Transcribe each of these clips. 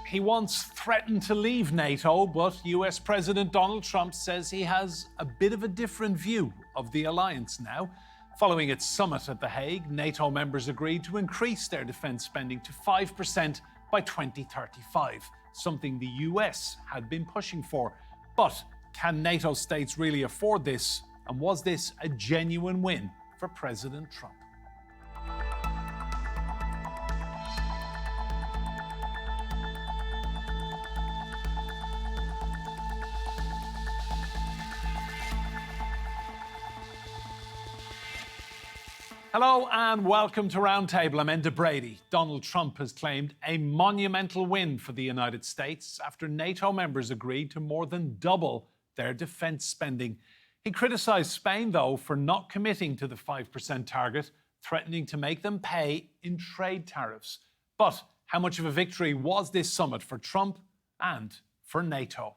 He once threatened to leave NATO, but US President Donald Trump says he has a bit of a different view of the alliance now. Following its summit at The Hague, NATO members agreed to increase their defence spending to 5% by 2035, something the US had been pushing for. But can NATO states really afford this? And was this a genuine win for President Trump? Hello and welcome to Roundtable. I'm Enda Brady. Donald Trump has claimed a monumental win for the United States after NATO members agreed to more than double their defence spending. He criticised Spain, though, for not committing to the 5% target, threatening to make them pay in trade tariffs. But how much of a victory was this summit for Trump and for NATO?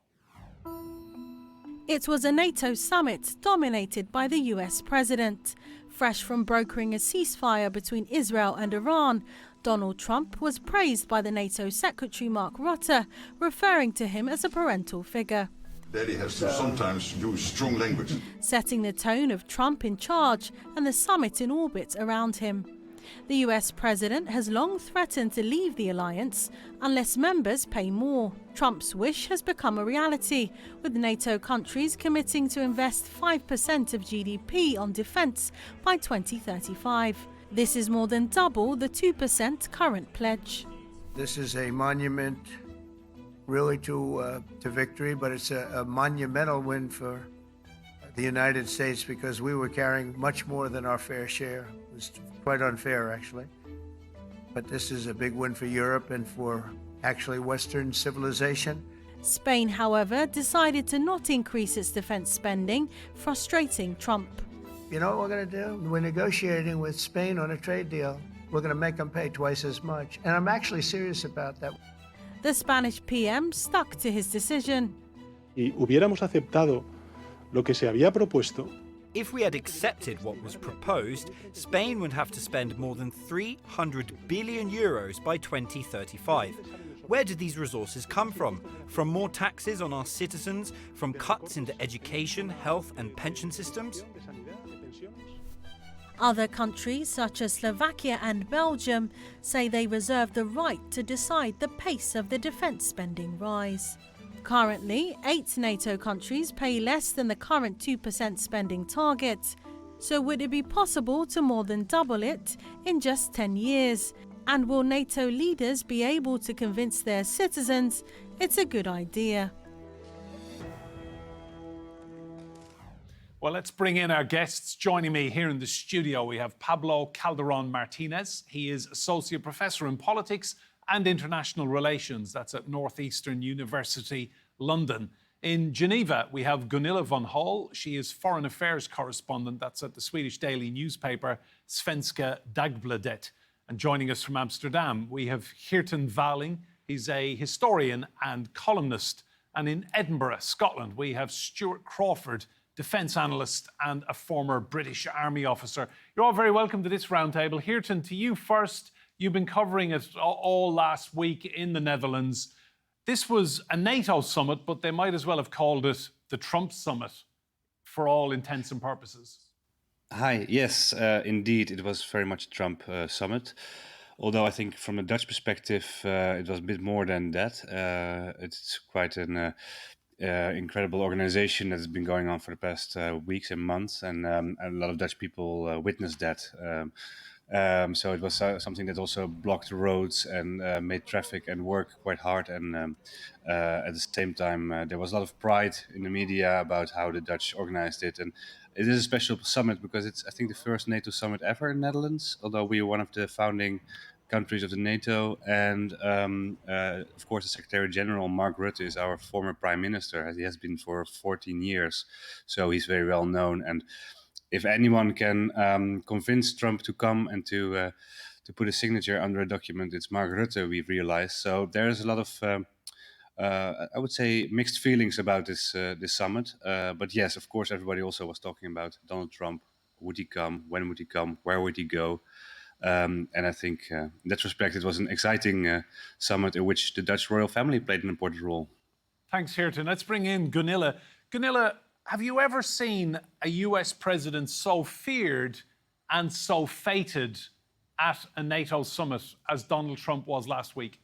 It was a NATO summit dominated by the US president. Fresh from brokering a ceasefire between Israel and Iran, Donald Trump was praised by the NATO Secretary Mark Rutte, referring to him as a parental figure. Daddy has to sometimes use strong language. Setting the tone of Trump in charge and the summit in orbit around him. The US president has long threatened to leave the alliance unless members pay more. Trump's wish has become a reality, with NATO countries committing to invest 5% of GDP on defence by 2035. This is more than double the 2% current pledge. This is a monument really to victory, but it's a monumental win for the United States because we were carrying much more than our fair share. It was quite unfair, actually. But this is a big win for Europe and for actually Western civilization. Spain, however, decided to not increase its defence spending, frustrating Trump. You know what we're going to do? We're negotiating with Spain on a trade deal. We're going to make them pay twice as much. And I'm actually serious about that. The Spanish PM stuck to his decision. Y hubiéramos aceptado lo que se había propuesto. If we had accepted what was proposed, Spain would have to spend more than 300 billion euros by 2035. Where did these resources come from? From more taxes on our citizens? From cuts into education, health and pension systems? Other countries, such as Slovakia and Belgium, say they reserve the right to decide the pace of the defence spending rise. Currently, 8 NATO countries pay less than the current 2% spending target. So would it be possible to more than double it in just 10 years? And will NATO leaders be able to convince their citizens it's a good idea? Well, let's bring in our guests. Joining me here in the studio, we have Pablo Calderon Martinez. He is Associate Professor in Politics and International Relations. That's at Northeastern University, London. In Geneva, we have Gunilla von Hall. She is Foreign Affairs Correspondent. That's at the Swedish daily newspaper, Svenska Dagbladet. And joining us from Amsterdam, we have Geerten Waling. He's a historian and columnist. And in Edinburgh, Scotland, we have Stuart Crawford, defence analyst and a former British Army officer. You're all very welcome to this roundtable. Geerten, to you first. You've been covering it all last week in the Netherlands. This was a NATO summit, but they might as well have called it the Trump summit for all intents and purposes. Hi, yes, indeed, it was very much a Trump summit. Although I think from a Dutch perspective, it was a bit more than that. It's quite an incredible organization that's been going on for the past weeks and months, and a lot of Dutch people witnessed that. So it was something that also blocked the roads and made traffic and work quite hard. And at the same time, there was a lot of pride in the media about how the Dutch organized it. And it is a special summit because it's, I think, the first NATO summit ever in the Netherlands, although we are one of the founding countries of the NATO. And of course, the Secretary General, Mark Rutte, is our former Prime Minister, as he has been for 14 years. So he's very well known. And if anyone can convince Trump to come and to put a signature under a document, it's Mark Rutte, we've realized. So there's a lot of, I would say, mixed feelings about this summit. But yes, of course, everybody also was talking about Donald Trump. Would he come? When would he come? Where would he go? And I think in that respect, it was an exciting summit in which the Dutch royal family played an important role. Thanks, Geerten. Let's bring in Gunilla. Gunilla, have you ever seen a US president so feared and so fated at a NATO summit as Donald Trump was last week?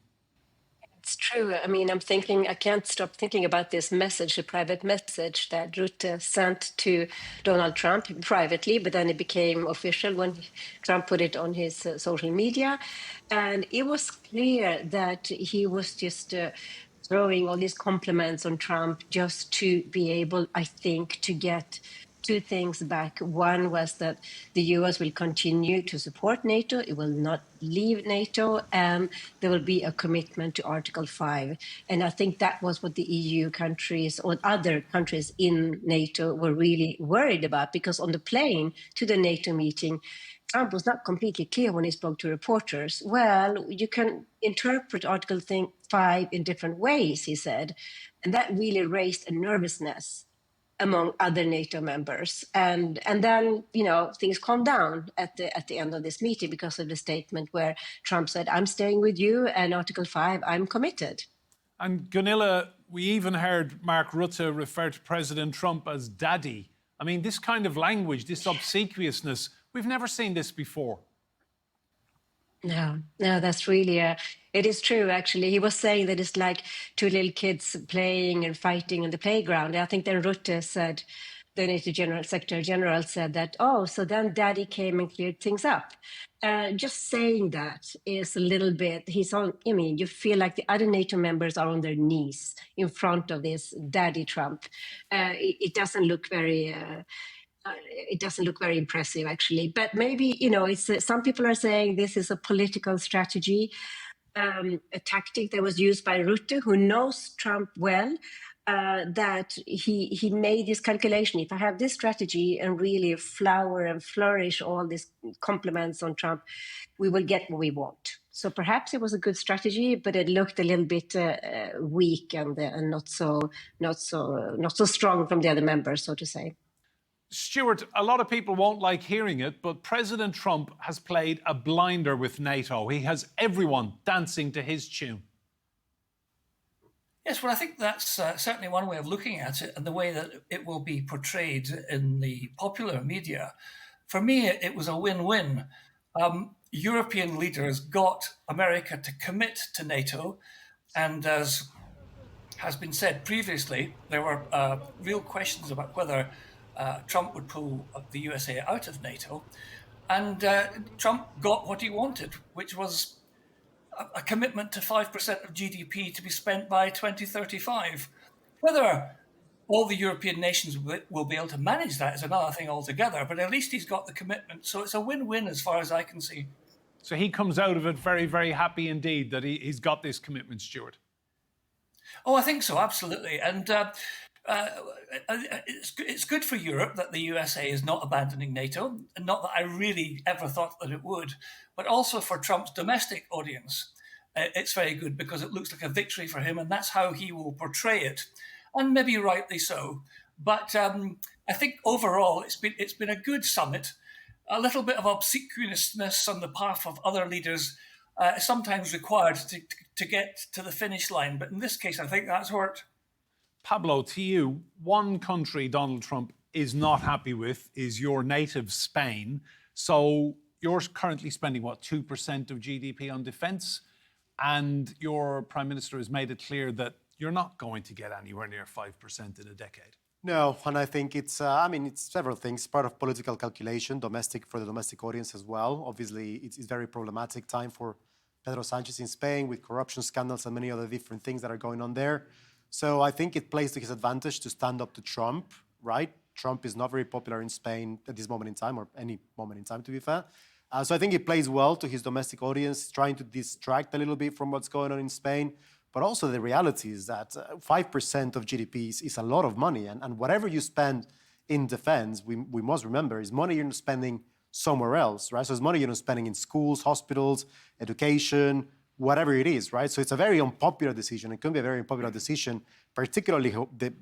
It's true. I mean, I can't stop thinking about this message, a private message that Rutte sent to Donald Trump privately, but then it became official when Trump put it on his social media. And it was clear that he was just throwing all these compliments on Trump just to be able, I think, to get two things back. One was that the US will continue to support NATO, it will not leave NATO, and there will be a commitment to Article 5. And I think that was what the EU countries or other countries in NATO were really worried about, because on the plane to the NATO meeting, Trump was not completely clear when he spoke to reporters. Well, you can interpret Article 5 in different ways, he said. And that really raised a nervousness among other NATO members, and then things calmed down at the end of this meeting because of the statement where Trump said, "I'm staying with you, and Article 5, I'm committed." And Gunilla, we even heard Mark Rutte refer to President Trump as "daddy." I mean, this kind of language, this obsequiousness, we've never seen this before. No, that's really it is true, actually. He was saying that it's like two little kids playing and fighting in the playground. I think then Rutte said, the NATO Secretary General said that, so then Daddy came and cleared things up. Just saying that is a little bit, you feel like the other NATO members are on their knees in front of this Daddy Trump. It doesn't look very... it doesn't look very impressive, actually. But maybe, it's some people are saying this is a political strategy, a tactic that was used by Rutte, who knows Trump well, that he made this calculation. If I have this strategy and really flower and flourish all these compliments on Trump, we will get what we want. So perhaps it was a good strategy, but it looked a little bit weak and not so strong from the other members, so to say. Stuart, a lot of people won't like hearing it, but President Trump has played a blinder with NATO. He has everyone dancing to his tune. Yes, well, I think that's certainly one way of looking at it, and the way that it will be portrayed in the popular media. For me, it was a win-win. European leaders got America to commit to NATO, and as has been said previously, there were real questions about whether Trump would pull the USA out of NATO, and Trump got what he wanted, which was a commitment to 5% of GDP to be spent by 2035. Whether all the European nations will be able to manage that is another thing altogether, but at least he's got the commitment. So it's a win-win as far as I can see. So he comes out of it very, very happy indeed that he's got this commitment, Stuart. Oh, I think so, absolutely. And it's good for Europe that the USA is not abandoning NATO, and not that I really ever thought that it would, but also for Trump's domestic audience. It's very good because it looks like a victory for him, and that's how he will portray it, and maybe rightly so. But I think overall it's been a good summit. A little bit of obsequiousness on the part of other leaders is sometimes required to get to the finish line, but in this case I think that's worked. Pablo, to you, one country Donald Trump is not happy with is your native Spain. So you're currently spending, 2% of GDP on defence? And your Prime Minister has made it clear that you're not going to get anywhere near 5% in a decade. No, and I think it's several things. Part of political calculation, for the domestic audience as well. Obviously, it's very problematic time for Pedro Sanchez in Spain with corruption scandals and many other different things that are going on there. So I think it plays to his advantage to stand up to Trump, right? Trump is not very popular in Spain at this moment in time, or any moment in time, to be fair. So I think it plays well to his domestic audience, trying to distract a little bit from what's going on in Spain. But also the reality is that 5% of GDP is a lot of money. And whatever you spend in defense, we must remember, is money you're not spending somewhere else, right? So it's money you're not spending in schools, hospitals, education, whatever it is, right? So it's a very unpopular decision. It can be a very unpopular decision, particularly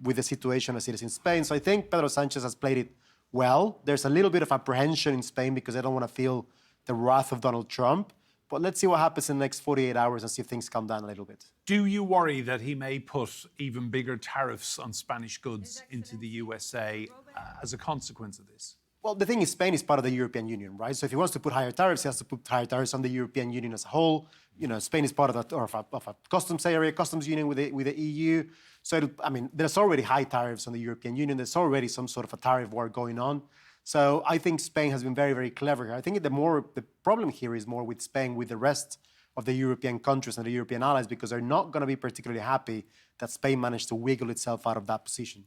with the situation as it is in Spain. So I think Pedro Sanchez has played it well. There's a little bit of apprehension in Spain because they don't want to feel the wrath of Donald Trump. But let's see what happens in the next 48 hours and see if things calm down a little bit. Do you worry that he may put even bigger tariffs on Spanish goods into the USA as a consequence of this? Well, the thing is, Spain is part of the European Union, right? So if he wants to put higher tariffs, he has to put higher tariffs on the European Union as a whole. You know, Spain is part of a customs area, customs union with the EU. So, there's already high tariffs on the European Union. There's already some sort of a tariff war going on. So I think Spain has been very, very clever here. I think the problem here is more with Spain, with the rest of the European countries and the European allies, because they're not going to be particularly happy that Spain managed to wiggle itself out of that position.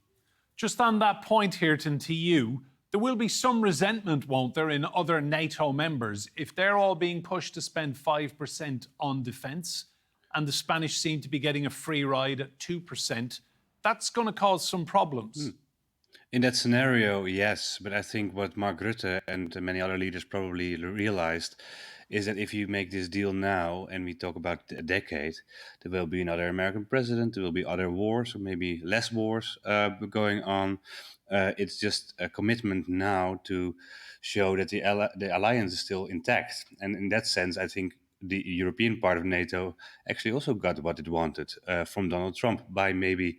Just on that point, Geerten, to you, there will be some resentment, won't there, in other NATO members if they're all being pushed to spend 5% on defence and the Spanish seem to be getting a free ride at 2%. That's going to cause some problems. In that scenario, yes. But I think what Mark Rutte and many other leaders probably realized is that if you make this deal now, and we talk about a decade, there will be another American president, there will be other wars, or maybe less wars going on. It's just a commitment now to show that the alliance is still intact. And in that sense, I think the European part of NATO actually also got what it wanted from Donald Trump by maybe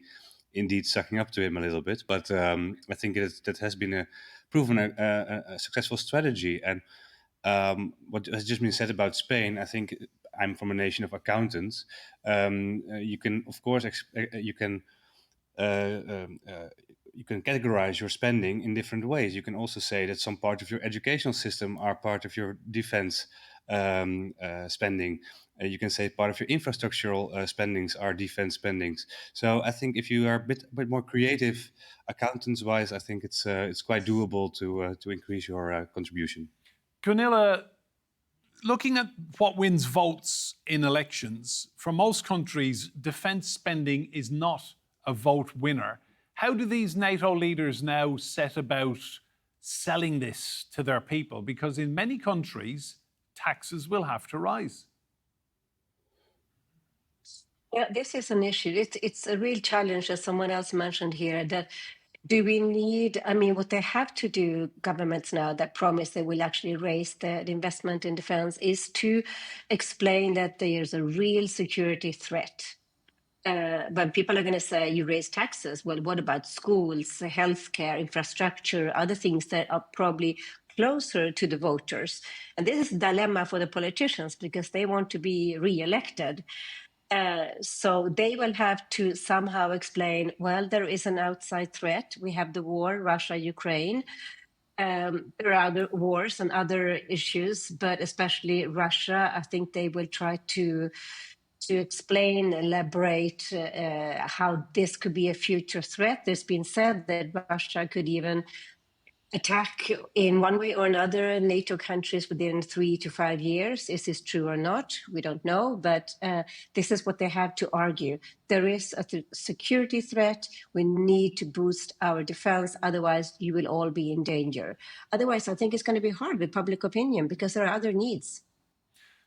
indeed sucking up to him a little bit. But I think that has been proven a successful strategy. And what has just been said about Spain, I think I'm from a nation of accountants. You can, of course, you can categorize your spending in different ways. You can also say that some parts of your educational system are part of your defense spending. You can say part of your infrastructural spendings are defense spendings. So I think if you are a bit more creative, accountants-wise, I think it's quite doable to increase your contribution. Gunilla, looking at what wins votes in elections, for most countries, defence spending is not a vote winner. How do these NATO leaders now set about selling this to their people? Because in many countries, taxes will have to rise. Yeah, this is an issue. It's a real challenge, as someone else mentioned here, that do we need, what they have to do, governments now that promise they will actually raise the investment in defense, is to explain that there's a real security threat. But people are going to say, you raise taxes. Well, what about schools, healthcare, infrastructure, other things that are probably closer to the voters? And this is a dilemma for the politicians because they want to be re-elected. So they will have to somehow explain, well, there is an outside threat. We have the war, Russia, Ukraine. There are other wars and other issues, but especially Russia, I think they will try to explain, elaborate how this could be a future threat. There's been said that Russia could even attack in one way or another NATO countries within 3 to 5 years. Is this true or not? We don't know, but this is what they have to argue. There is a security threat. We need to boost our defense. Otherwise, you will all be in danger. Otherwise, I think it's going to be hard with public opinion because there are other needs.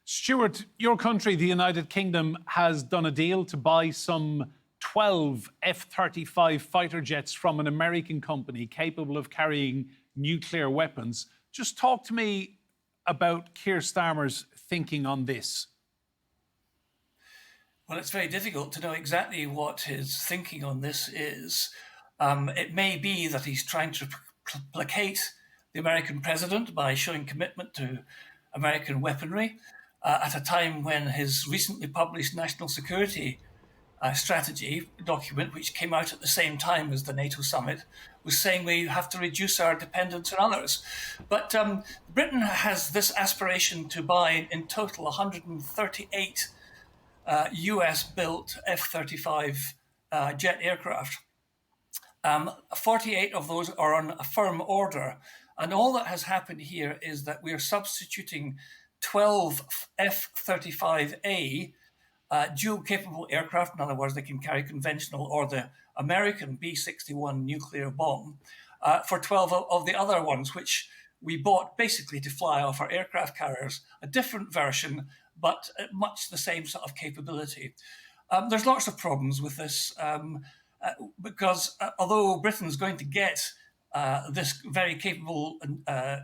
Stuart, your country, the United Kingdom, has done a deal to buy some 12 F-35 fighter jets from an American company capable of carrying nuclear weapons. Just talk to me about Keir Starmer's thinking on this. Well, it's very difficult to know exactly what his thinking on this is. It may be that he's trying to placate the American president by showing commitment to American weaponry at a time when his recently published national security strategy document, which came out at the same time as the NATO summit, was saying we have to reduce our dependence on others. But Britain has this aspiration to buy in total 138 US-built F-35 jet aircraft. 48 of those are on a firm order. And all that has happened here is that we are substituting 12 F-35A dual-capable aircraft. In other words, they can carry conventional or the American B-61 nuclear bomb for 12 of the other ones, which we bought basically to fly off our aircraft carriers, a different version, but much the same sort of capability. There's lots of problems with this because although Britain's going to get this very capable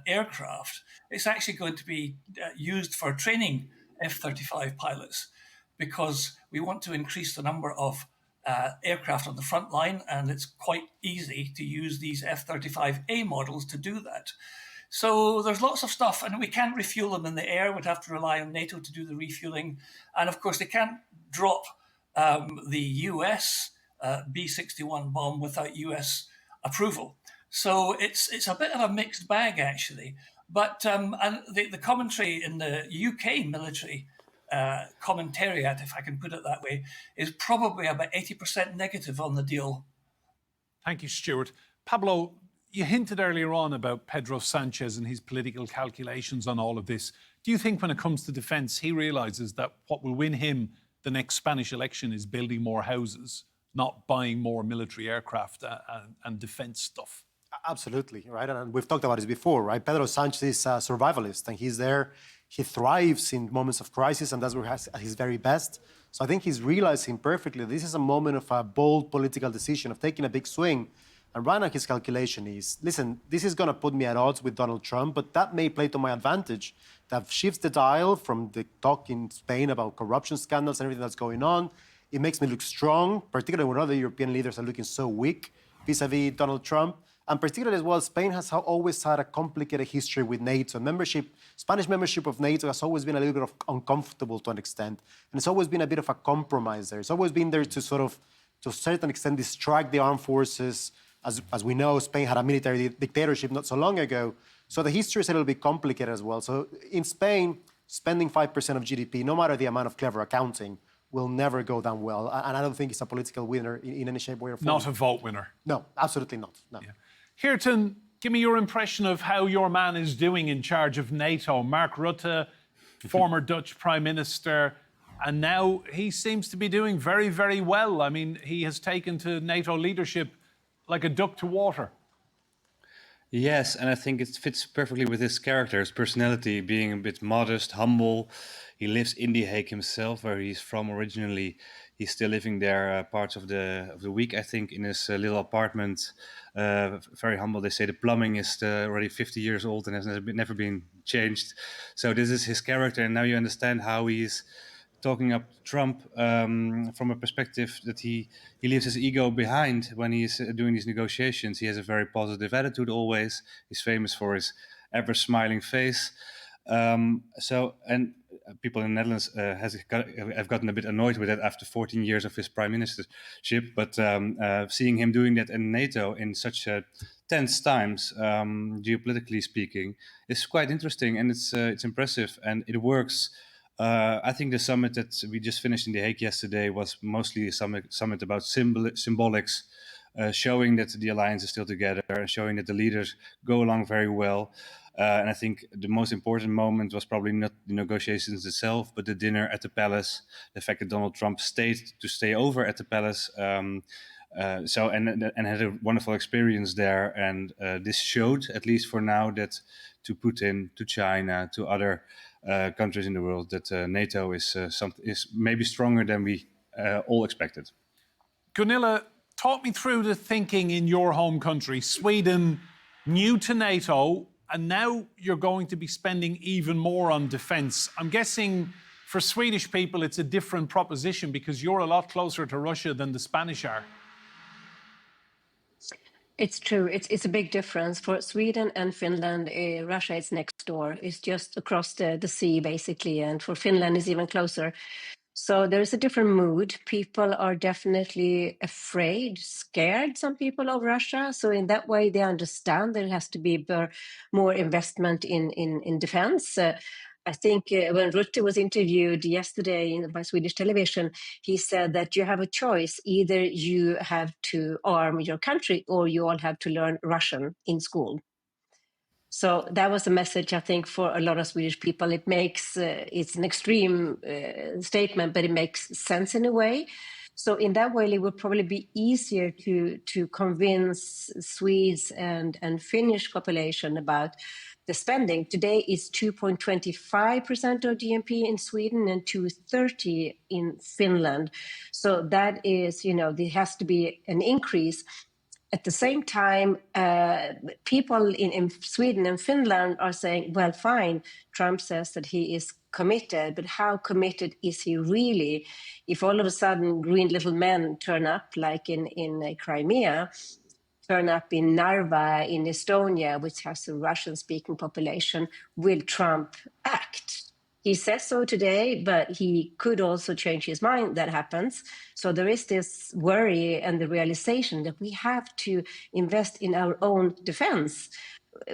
aircraft, it's actually going to be used for training F-35 pilots, because we want to increase the number of aircraft on the front line, and it's quite easy to use these F-35A models to do that. So there's lots of stuff, and we can't refuel them in the air. We'd have to rely on NATO to do the refueling. And of course, they can't drop the US B-61 bomb without US approval. So it's a bit of a mixed bag, actually. But and the commentary in the UK military commentariat, if I can put it that way, is probably about 80% negative on the deal. Thank you, Stuart. Pablo, you hinted earlier on about Pedro Sanchez and his political calculations on all of this. Do you think when it comes to defence, he realises that what will win him the next Spanish election is building more houses, not buying more military aircraft and defence stuff? Absolutely, right? And we've talked about this before, right? Pedro Sanchez is a survivalist, and he's there. He thrives in moments of crisis, and that's where he's at his very best. So I think he's realizing perfectly this is a moment of a bold political decision, of taking a big swing. And right now his calculation is, listen, this is going to put me at odds with Donald Trump, but that may play to my advantage. That shifts the dial from the talk in Spain about corruption scandals and everything that's going on. It makes me look strong, particularly when other European leaders are looking so weak vis-a-vis Donald Trump. And particularly as well, Spain has always had a complicated history with NATO. Spanish membership of NATO has always been a little bit uncomfortable to an extent. And it's always been a bit of a compromise there. It's always been there to sort of, to a certain extent, distract the armed forces. As we know, Spain had a military dictatorship not so long ago. So the history is a little bit complicated as well. So in Spain, spending 5% of GDP, no matter the amount of clever accounting, will never go down well. And I don't think it's a political winner in any shape, way, or form. Not a vote winner. No, absolutely not. No. Yeah. Geerten, give me your impression of how your man is doing in charge of NATO. Mark Rutte, former Dutch Prime Minister, and now he seems to be doing very, very well. I mean, he has taken to NATO leadership like a duck to water. Yes, and I think it fits perfectly with his character, his personality, being a bit modest, humble. He lives in The Hague himself, where he's from originally. He's still living there parts of the week, I think, in his little apartment. Very humble. They say the plumbing is already 50 years old and has never been changed. So this is his character, and now you understand how he's talking up Trump from a perspective that he leaves his ego behind when he's doing these negotiations. He has a very positive attitude always. He's famous for his ever smiling face. People in the Netherlands have gotten a bit annoyed with that after 14 years of his prime ministership. But seeing him doing that in NATO in such tense times, geopolitically speaking, is quite interesting, and it's impressive, and it works. I think the summit that we just finished in The Hague yesterday was mostly a summit about symbolics, showing that the alliance is still together and showing that the leaders go along very well. And I think the most important moment was probably not the negotiations itself, but the dinner at the palace, the fact that Donald Trump stayed over at the palace, and had a wonderful experience there. And this showed, at least for now, that to Putin, to China, to other countries in the world, that NATO is maybe stronger than we all expected. Gunilla, talk me through the thinking in your home country, Sweden, new to NATO, and now you're going to be spending even more on defence. I'm guessing for Swedish people it's a different proposition because you're a lot closer to Russia than the Spanish are. It's true. It's a big difference for Sweden and Finland. Russia is next door. It's just across the sea, basically. And for Finland, it's even closer. So there is a different mood. People are definitely afraid, scared, some people, of Russia. So in that way, they understand there has to be more investment in defense. I think when Rutte was interviewed yesterday by Swedish television, he said that you have a choice. Either you have to arm your country or you all have to learn Russian in school. So that was a message, I think, for a lot of Swedish people. It makes, it's an extreme statement, but it makes sense in a way. So in that way, it would probably be easier to convince Swedes and Finnish population about the spending. Today is 2.25% of GNP in Sweden and 2.30% in Finland. So that is, there has to be an increase. At the same time, people in Sweden and Finland are saying, well, fine, Trump says that he is committed, but how committed is he really? If all of a sudden green little men turn up, like in Crimea, turn up in Narva, in Estonia, which has a Russian-speaking population, will Trump act? He says so today, but he could also change his mind. That happens. So there is this worry and the realization that we have to invest in our own defense.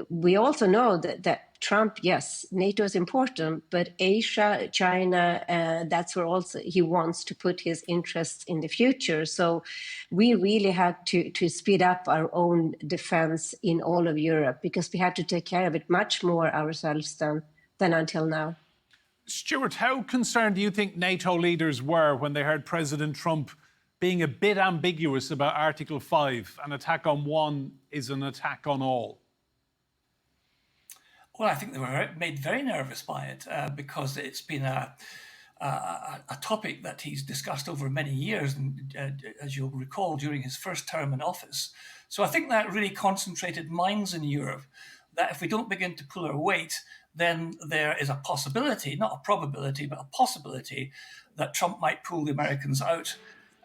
We also know that Trump, yes, NATO is important, but Asia, China, that's where also he wants to put his interests in the future. So we really have to speed up our own defense in all of Europe, because we have to take care of it much more ourselves than until now. Stuart, how concerned do you think NATO leaders were when they heard President Trump being a bit ambiguous about Article 5, an attack on one is an attack on all? Well, I think they were made very nervous by it because it's been a topic that he's discussed over many years, and as you'll recall, during his first term in office. So I think that really concentrated minds in Europe, that if we don't begin to pull our weight, then there is a possibility, not a probability, but a possibility that Trump might pull the Americans out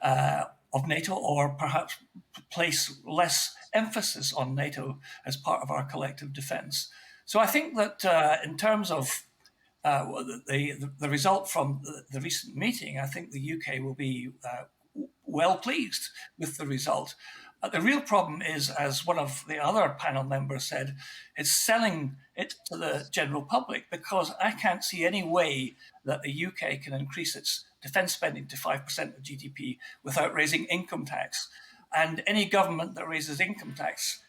of NATO, or perhaps place less emphasis on NATO as part of our collective defense. So I think that in terms of the result from the recent meeting, I think the UK will be well pleased with the result. The real problem is, as one of the other panel members said, it's selling it to the general public, because I can't see any way that the UK can increase its defence spending to 5% of GDP without raising income tax. And any government that raises income tax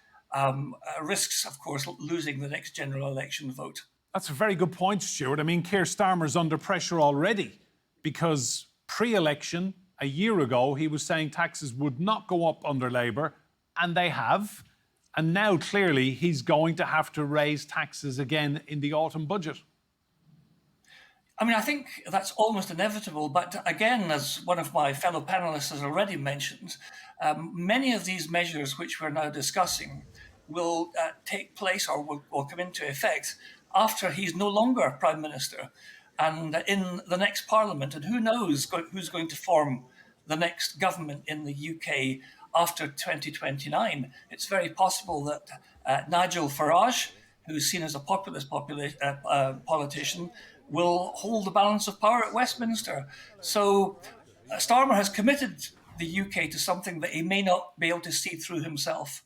risks, of course, losing the next general election vote. That's a very good point, Stuart. I mean, Keir Starmer's under pressure already, because pre-election, a year ago, he was saying taxes would not go up under Labour, and they have. And now, clearly, he's going to have to raise taxes again in the autumn budget. I mean, I think that's almost inevitable. But again, as one of my fellow panelists has already mentioned, many of these measures which we're now discussing will take place, or will come into effect after he's no longer Prime Minister and in the next Parliament. And who knows who's going to form the next government in the UK after 2029. It's very possible that Nigel Farage, who's seen as a populist politician, will hold the balance of power at Westminster. So Starmer has committed the UK to something that he may not be able to see through himself.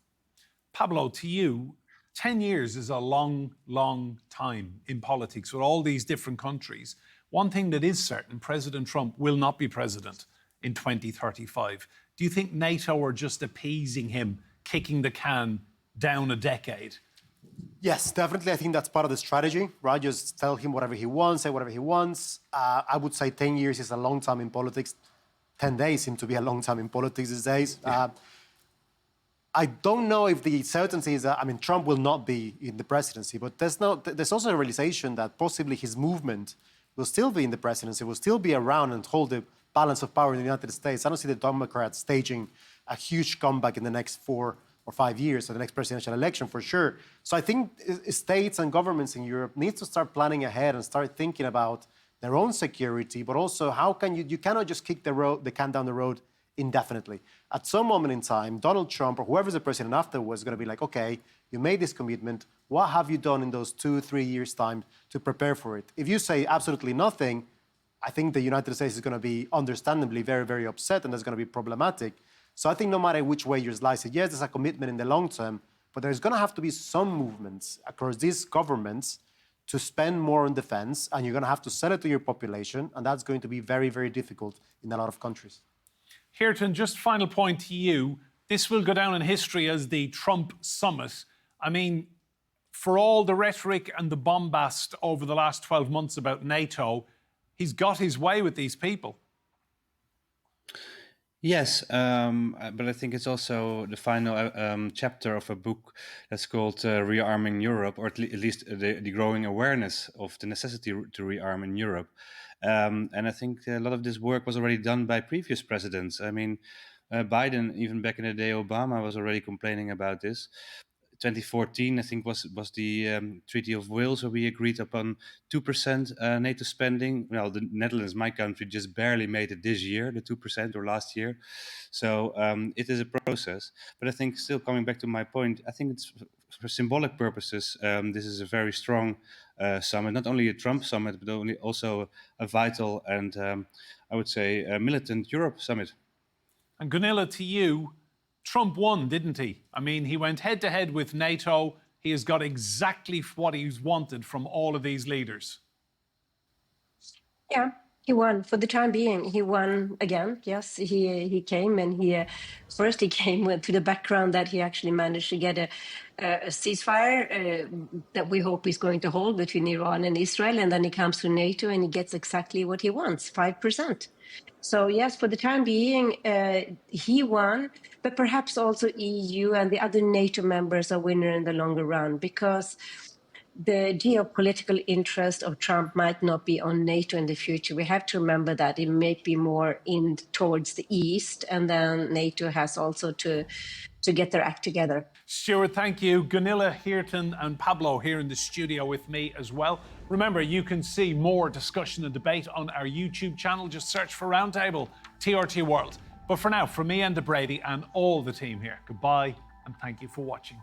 Pablo, to you, 10 years is a long, long time in politics with all these different countries. One thing that is certain, President Trump will not be president in 2035. Do you think NATO are just appeasing him, kicking the can down a decade? Yes, definitely. I think that's part of the strategy, right? Just tell him whatever he wants, say whatever he wants. I would say 10 years is a long time in politics. 10 days seem to be a long time in politics these days. I don't know if the certainty is that, I mean, Trump will not be in the presidency, but there's also a realization that possibly his movement will still be in the presidency, will still be around and hold the balance of power in the United States. I don't see the Democrats staging a huge comeback in the next 4 or 5 years, so the next presidential election for sure. So I think states and governments in Europe need to start planning ahead and start thinking about their own security, but also how can you cannot just kick the can down the road indefinitely. At some moment in time, Donald Trump or whoever's the president afterwards is going to be like, okay, you made this commitment. What have you done in those 2-3 years' time to prepare for it? If you say absolutely nothing, I think the United States is going to be understandably very, very upset, and that's going to be problematic. So I think no matter which way you slice it, yes, there's a commitment in the long term, but there's going to have to be some movements across these governments to spend more on defense, and you're going to have to sell it to your population, and that's going to be very, very difficult in a lot of countries. Geerten, just final point to you. This will go down in history as the Trump summit. I mean, for all the rhetoric and the bombast over the last 12 months about NATO, he's got his way with these people. Yes, but I think it's also the final chapter of a book that's called Rearming Europe, or at least the growing awareness of the necessity to rearm in Europe. And I think a lot of this work was already done by previous presidents. I mean, Biden, even back in the day, Obama was already complaining about this. 2014, I think, was the Treaty of Wales, where we agreed upon 2% NATO spending. Well, the Netherlands, my country, just barely made it this year, the 2% or last year. So it is a process. But I think, still coming back to my point, I think it's for symbolic purposes. This is a very strong summit, not only a Trump summit, but also a vital and I would say a militant Europe summit. And Gunilla, to you, Trump won, didn't he? I mean, he went head to head with NATO. He has got exactly what he's wanted from all of these leaders. Yeah, he won for the time being. He won again. Yes, he came, and he first he came to the background that he actually managed to get a ceasefire that we hope is going to hold between Iran and Israel, and then he comes to NATO and he gets exactly what he wants, 5%. So yes, for the time being, he won, but perhaps also EU and the other NATO members are winner in the longer run, because the geopolitical interest of Trump might not be on NATO in the future. We have to remember that it may be more in towards the east, and then NATO has also to get their act together. Stuart, thank you. Gunilla, Geerten and Pablo here in the studio with me as well. Remember, you can see more discussion and debate on our YouTube channel. Just search for Roundtable, TRT World. But for now, from me, Enda Brady, and all the team here, goodbye and thank you for watching.